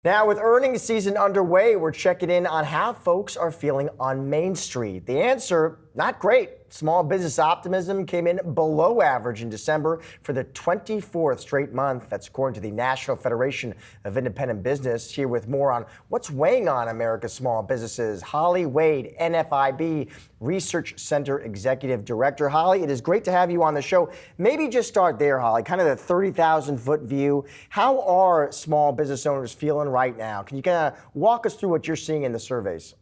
Now, with earnings season underway, we're checking in on how folks are feeling on Main Street. The answer, not great. Small business optimism came in below average in December for the 24th straight month. That's according to the National Federation of Independent Business. Here with more on what's weighing on America's small businesses, Holly Wade, NFIB Research Center Executive Director. Holly, it is great to have you on the show. Maybe just start there, Holly, kind of the 30,000-foot view. How are small business owners feeling right now? Can you kind of walk us through what you're seeing in the surveys?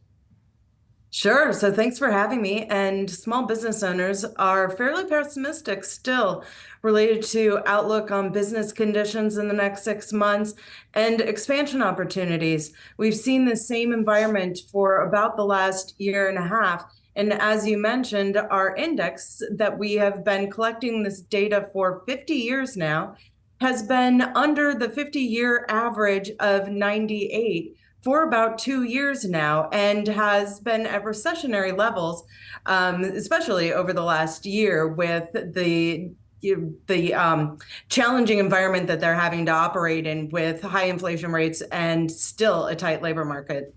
Sure. So thanks for having me. And small business owners are fairly pessimistic still related to outlook on business conditions in the next 6 months and expansion opportunities. We've seen the same environment for about the last year and a half. And as you mentioned, our index that we have been collecting this data for 50 years now has been under the 50-year average of 98 for about 2 years now, and has been at recessionary levels, especially over the last year with the challenging environment that they're having to operate in with high inflation rates and still a tight labor market.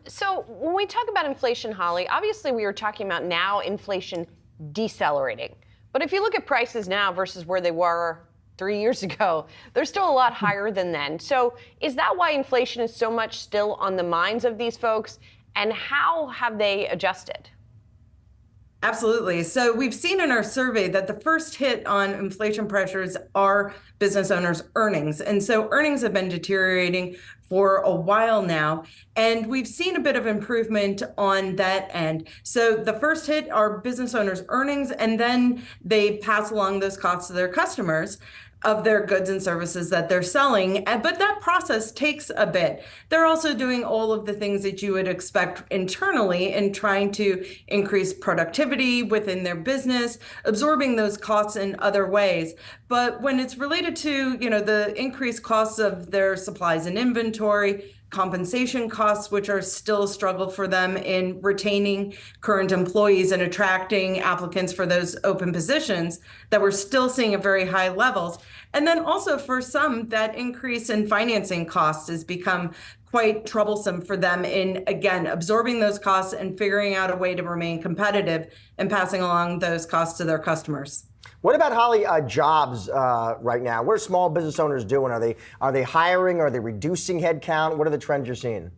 So when we talk about inflation, Holly, obviously we were talking about now inflation decelerating. But if you look at prices now versus where they were 3 years ago, they're still a lot higher than then. So is that why inflation is so much still on the minds of these folks? And how have they adjusted? Absolutely. So we've seen in our survey that the first hit on inflation pressures are business owners' earnings. And so earnings have been deteriorating for a while now, and we've seen a bit of improvement on that end. So the first hit are business owners' earnings, and then they pass along those costs to their customers of their goods and services that they're selling. But that process takes a bit. They're also doing all of the things that you would expect internally in trying to increase productivity within their business, absorbing those costs in other ways. But when it's related to, the increased costs of their supplies and inventory, compensation costs, which are still a struggle for them in retaining current employees and attracting applicants for those open positions that we're still seeing at very high levels. And then also for some, that increase in financing costs has become quite troublesome for them in, again, absorbing those costs and figuring out a way to remain competitive and passing along those costs to their customers. What about, Holly, jobs right now? What are small business owners doing? Are they hiring? Are they reducing headcount? What are the trends you're seeing?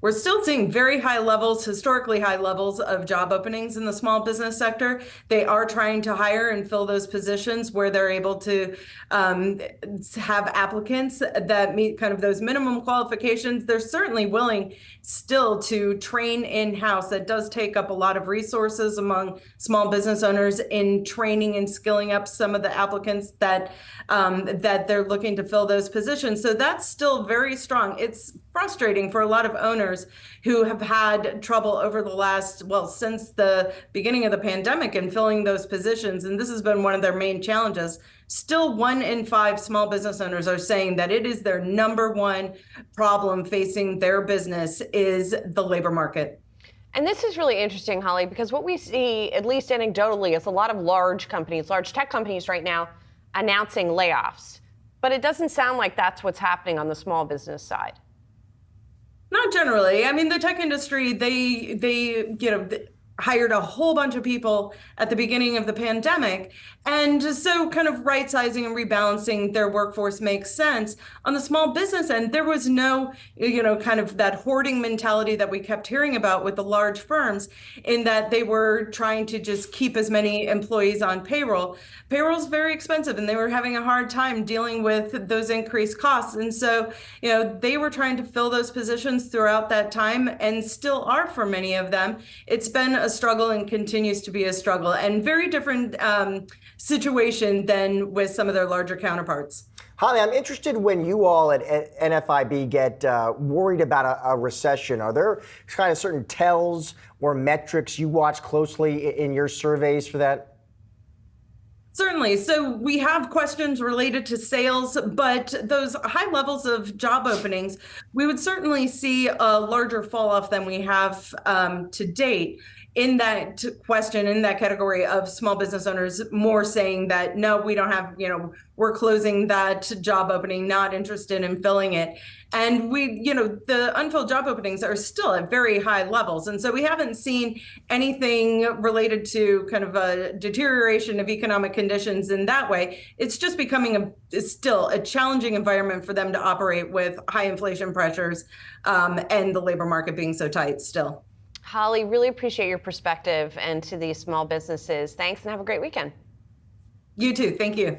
We're still seeing very high levels, historically high levels of job openings in the small business sector. They are trying to hire and fill those positions where they're able to have applicants that meet kind of those minimum qualifications. They're certainly willing still to train in-house. That does take up a lot of resources among small business owners in training and skilling up some of the applicants that they're looking to fill those positions. So that's still very strong. It's frustrating for a lot of owners who have had trouble over the last, since the beginning of the pandemic in filling those positions. And this has been one of their main challenges. Still 1 in 5 small business owners are saying that it is their number one problem facing their business is the labor market. And this is really interesting, Holly, because what we see, at least anecdotally, is a lot of large companies, large tech companies right now announcing layoffs. But it doesn't sound like that's what's happening on the small business side. Not generally. I mean, the tech industry, they hired a whole bunch of people at the beginning of the pandemic. And so kind of right sizing and rebalancing their workforce makes sense. On the small business end, there was no, kind of that hoarding mentality that we kept hearing about with the large firms, in that they were trying to just keep as many employees on payroll. Payroll's very expensive, and they were having a hard time dealing with those increased costs. And so, they were trying to fill those positions throughout that time, and still are for many of them. It's been a struggle and continues to be a struggle, and very different situation than with some of their larger counterparts. Holly, I'm interested when you all at NFIB get worried about a recession. Are there kind of certain tells or metrics you watch closely in your surveys for that? Certainly. So we have questions related to sales, but those high levels of job openings, we would certainly see a larger fall off than we have to date in that question, in that category of small business owners, more saying that, no, we don't have, we're closing that job opening, not interested in filling it. And the unfilled job openings are still at very high levels. And so we haven't seen anything related to kind of a deterioration of economic conditions in that way. It's just becoming still a challenging environment for them to operate with high inflation pressures and the labor market being so tight still. Holly, really appreciate your perspective and to these small businesses. Thanks and have a great weekend. You too. Thank you.